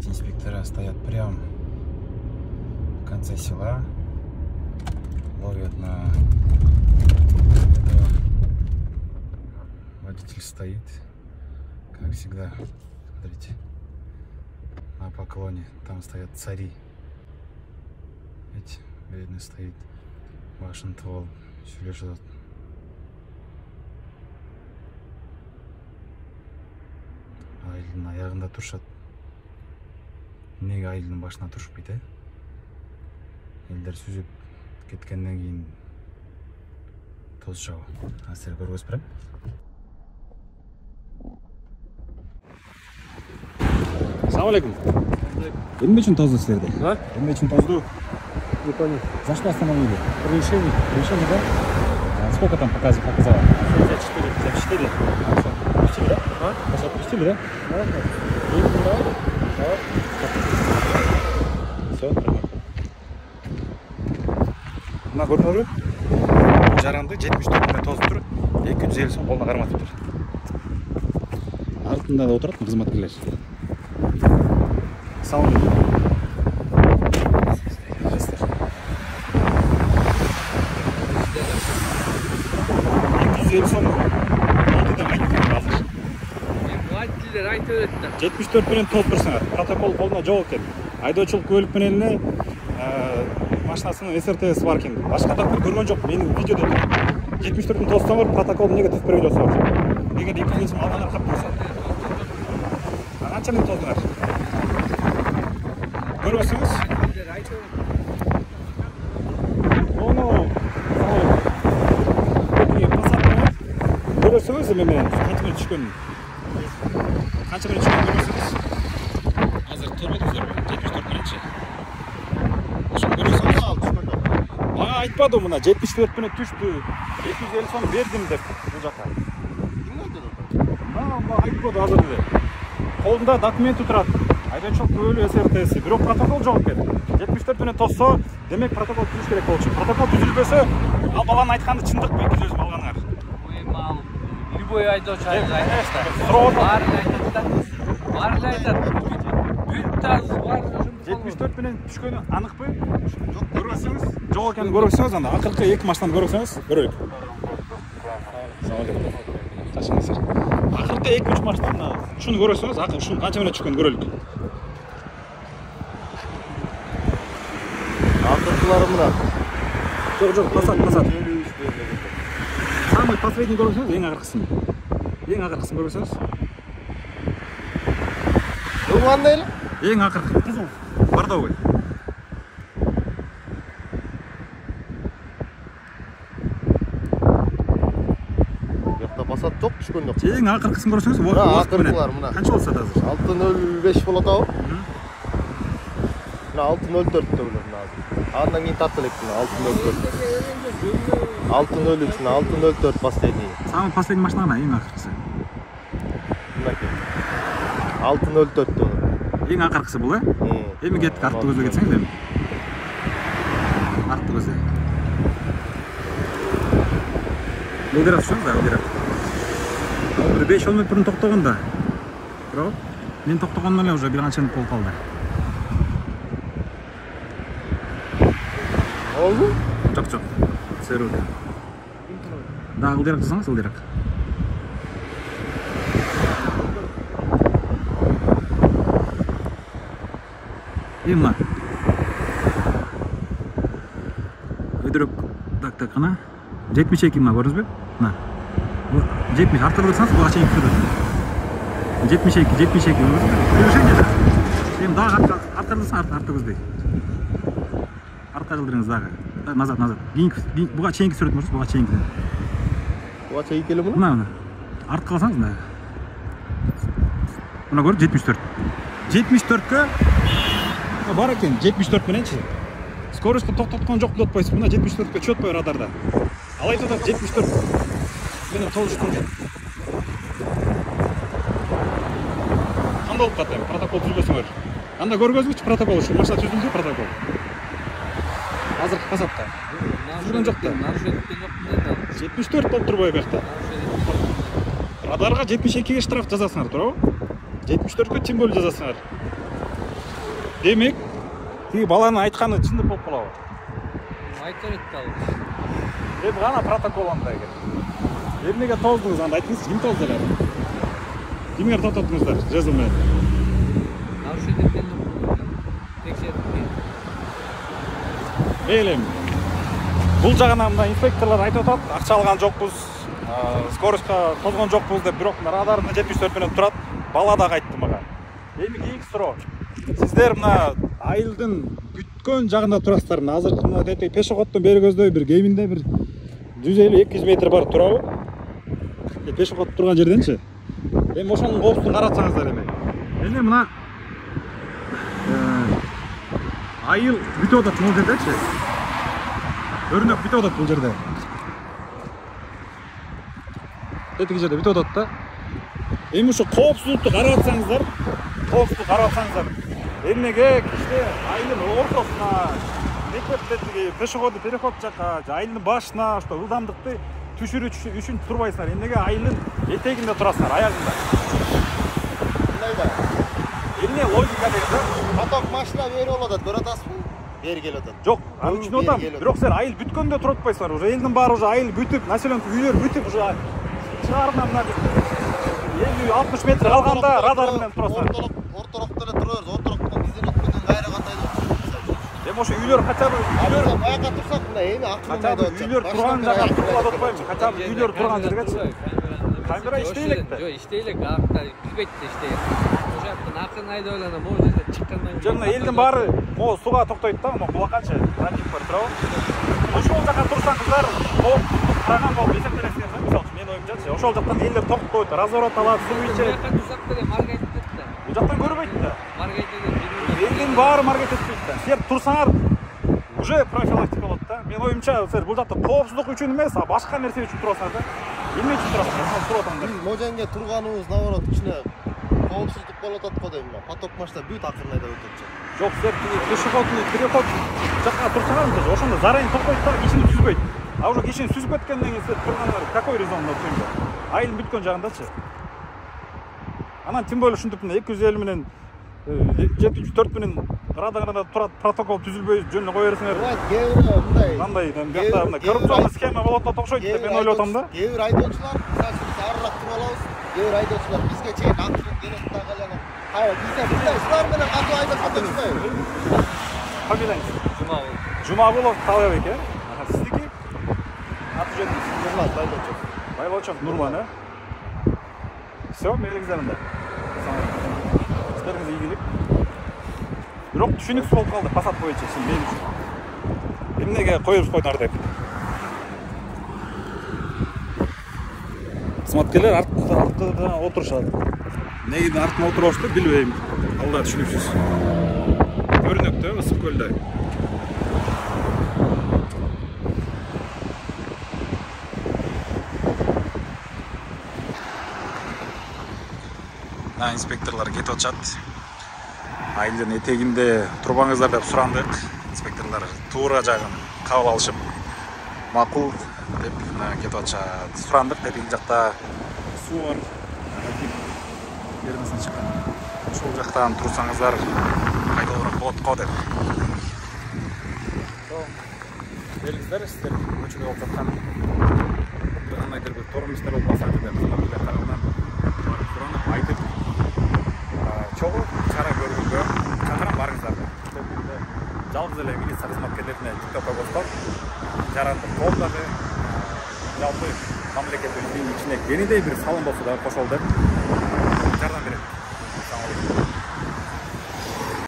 Эти инспектора стоят прямо в конце села, ловят на этого. Водитель стоит, как всегда. Смотрите, на поклоне. Там стоят цари. Видите, видно, стоит Вашингтон, сөйлешіп жатыр. Айылдың аяғында тұрышады. Неге айылдың башына тұрышпайды? Елдер сүзіп кеткеннен кейін тоз жауы. Сіздер көріп бірім. Ассалаумалейкум. Эмне үчүн тозду силерде? Эмне үчүн тозду? Не понял. За что остановили? Превышение. Превышение, да? А сколько там показывало? 54. 54. Отпустили, да? Вас отпустили, да? Да. Все, нормально. Мына көрдүңөрбү? Жаранды 74 тозуп туруп, 250 сом колуна карматып тур. Артында да отурат кызматкерлер. Салам. 250 сом. Алдыда айтқан азыр. Водителер айтып өтті. 74 менен тоз турсаңар. Протокол колуна жок экен. Айдоочулук көлүк менен эле машинасынын СРТС бар экен. Башка документ көргөн жок. Менин видеодо 74 тозсоңор протокол эмнеге түзүп бербей жатсыңар? Эгер 250 сом алгандар кап турса. Канча менен тоздуңар? Көрөсүңүз? Görüyorsunuz mu hemen? Kaç metre çıkıyor? Kaç metre çıkıyor görüyorsunuz? Hazır törmediniz mi? 74 metre. Şimdi görüyorsunuz. Bana aytmadı buna. 74 metre düştü. 250 son verdim de bu jaka. Bana aytmadı hazır dedi. Kolunda dokumenti turadi. Айдоочулук бөлүү СРТС. Бирок протокол жок экен. 74 менен тосса, демек протокол түзүш керек болчу. Протокол түзүлбөсө, ал баланын айтканы чындык бу 250 сом алганыңар. Любой айдоочу айтат. Баары айтат. Бүт таз бар. 74 менен түшкөнү аныкпы? Жок, көрөсүңүз. Жок экенин көрөсүңүз, анда акыркы 2 машинаны көрөсүңүз, көрөлүк. Ташыңыздар. Акыркы 2-3 машинаны шуну көрөсүңүз, акыркы ушунун канча менен түшкөнүн көрөлүк. Акыркылары мына. Жок, пасат. Самый последний көрөсүңүз, эң акыркысын. Эң акыркысын көрөсүңүз. Бул кандай эле? Эң акыркы кызыл, бордовый. Пасат жок түшкөн жок. Эң акыркысын көрөсүңүз, акыркылар мына. Канча болсо да азыр? 605 болот ау. Мына 604 деп билем азыр. Андан кийин тартып элек мына 604. 603 мына 604 последний. Самый последний машина эң акыркысы. Мынакей. 604 деп. Эң акыркысы бул, э? Эми кеттик, артты көзгө кетсеңиз эми. Артты көзгө. Ылдырак түшүңүз да, ылдырак. 5-10 минут бұрын тоқтағанда. Бирок мен тоқтағаннан эле уже бир канча минут болуп калды. Олду? Жок. Серу. Да, ылдырак жасаңыз, ылдырак. Эмне? Өйдөрөк так кана. 72 мына көрдүңүзбү? Мына. 70 артырсаңыз буга чейин кирет. 72 көрдүңүзбү? Превышение да. Эми дагы артырсаң арты көздөй. Артка кылдырыңыз дагы. Назад. Буга чейинки сүрөт көрсөңүз, буга чейинки. Буга чейинки эле муну? Мына. Артка калсаңыз мына. Мына көр 74. 74кө бар экен, 74 мененчи. Скоростьту токтоткон жок деп атпайсыз. Мына 74кө чөтпөй радарда. Ал айтып атат 74. Менен толуштур. Кандай болуп калды? Протокол түзбөсөңөр. Анда көргөзгүч протокол ушу машина түзүлдү протокол. Азыр касапта. Түзүлгөн жок да. 74 болуп турбайбы бакта. Радарга 72ге штраф жазасыңар, туурабы? 74кө тем более жазасыңар. Демек, тиги баланын айтканы чындык болуп калабы? Айтып атты. Эми гана протокол анда экен. Эмнеге тоздуңуз анда айтыңызчы, ким тозду эле? Кимдер токтоттуңуздар жазуу менен? Нарушениеден текшерип. Мейли. Бул жагынан мына инспекторлор айтып атат, акча алган жокпуз, скоростка тозгон жокпуз деп, бирок радарында 74 менен турат. Бала да кайтты мага. Эми кийинки суроо. Сиздер мына айылдын бүткөн жагында турасыздар. Азыркы мына пешеходдон бери көздөй бир кеминде бир 150-200 метр бар турабы? Пешеход турган жерденчи? Эми ошонун коопсуздугун каратсаңыздар эми. Эми мына айыл бүтүп атат бул жердечи? Өрнөк бүтүп атат бул жерде. Этиги жерде бүтүп атат да. Эми ушу коопсуздукту карап атсаңыздар, эмнеге киши айылдын ортосуна, мектептеги пешеходный переход жака, айылдын башына ошо ылдамдыкты түшүрүү үчүн турбайсыңар. Эмнеге айылдын этегинде турасыңар, аягында? Мындай да. Эмне логика деген? Поток машина бери болуп атат, көрүп атасызбы? Бери келип атат. Жок, аны түшүнүп атам. Бирок силер айыл бүткөндө туруп атпайсыңар. Уже элдин баары уже айыл бүтүп, населен үйлөр бүтүп, уже чыгарынан мына 50-60 метр калганда радар менен турасыңар. Ортолокто эле тура бериз. Ортолоктон кизилип менен кайра кандай деп. Эми ошо үйлөр кача бир үйлөр аяка турсак мына эми акырын кача бир үйлөр турган жака туруп атпайбы? Кача бир үйлөр турган жергечи. Камера иштейлек да. Жок, иштейлек, акта билбейт да иштейт. Ошо жактан акырын айдап эле могу жерде чыккандан кийин. Жана элдин баары могу суга токтойт да, могу булаканчы трафик бар турабы? Ошол жака турсаңыздар, могу караган болуп эсептелесиңер да, мисалы үчүн менин оюмчачы. Ошол жактан элдер токтойт, разворот алат, суу ичет. Бул жака турсак деле маргайт этет да. Бул жактан көрбөйт да. Маргайт этет. Элдин баары маргайт этпейт да. Силер турсаңар уже профилактика болот да. Менин оюмча, силер бул жакта коопсуздук үчүн эмес, а башка нерсе үчүн турасыңар да. Эмне үчүн турасыңар? Мен туруп атам да. Моженге турганыбыз наоборот кичине коопсуздук болуп атат го дейм. Поток машина бүт акырын айдап өтөт. Жок, силер пешеходный переход жакка турсаңарчы, ошондо заранее токтойт да, кишини сүзбөйт. А уже кишини сүзүп кеткенден кийин силер тургандар какой резонно өткөндө? Айыл бүткөн жагындачы. Анан тем более ушинтип мына 250 менен 74 менен радарында турат, протокол түзүлбөй жөнүнө кое берсеңер. Кээ бирөө мындай. Кандай, бияқта мына коррупционный схема болот деп окшойт деп мен ойлоп атам да. Кээ бир айдоочулар, мисалы үчүн арылак туруп алабыз. Кээ бир айдоочулар бизге чейин акырын келет дагы эле. Кайра бизде мындай силар менен катуу айдап кетишпейби? Фамилияңыз? Жумабул. Жумабулов Талабек, э? Сиздики? Аты жөнүңүз? Нурман Байлочев. Байлочев Нурман, э? Всё, мейлиңиздер. Işleriniz ilgilik. Бирок түшүнүксүз болуп калды Passat боюнча чын мен үчүн. Эмнеге коюп койдуңар деп. Кызматкерлер артында отурушат. Неге артына отурушты билбейм. Алда түшүнүксүз. Көрүнөктө ысык көлдө. Инспекторлар кетип атышат. Айылдын этегинде турбаңыздар деп сурандык. Инспекторлар туура жагын кабыл алышып, макул деп кетип атышат. Сурандык, этеги жакта суу бар. Жеринен чыккан. Ошол жактан турсаңыздар кайдалыраак болот го деп. Белгиздер, сиздер көчөдө болуп жаткан. Кандайдыр бир тормуштар болбаса деп тарабынан суранып айтып чогуу чара көргөнгө чакырам барыңыздар. Жалгыз эле милиция кызматкерлерине тикток койгоздор. Жаранды колдоду. Жалпы мамлекеттин ичине кенедей бир салым болсо да кошол деп жардам берет.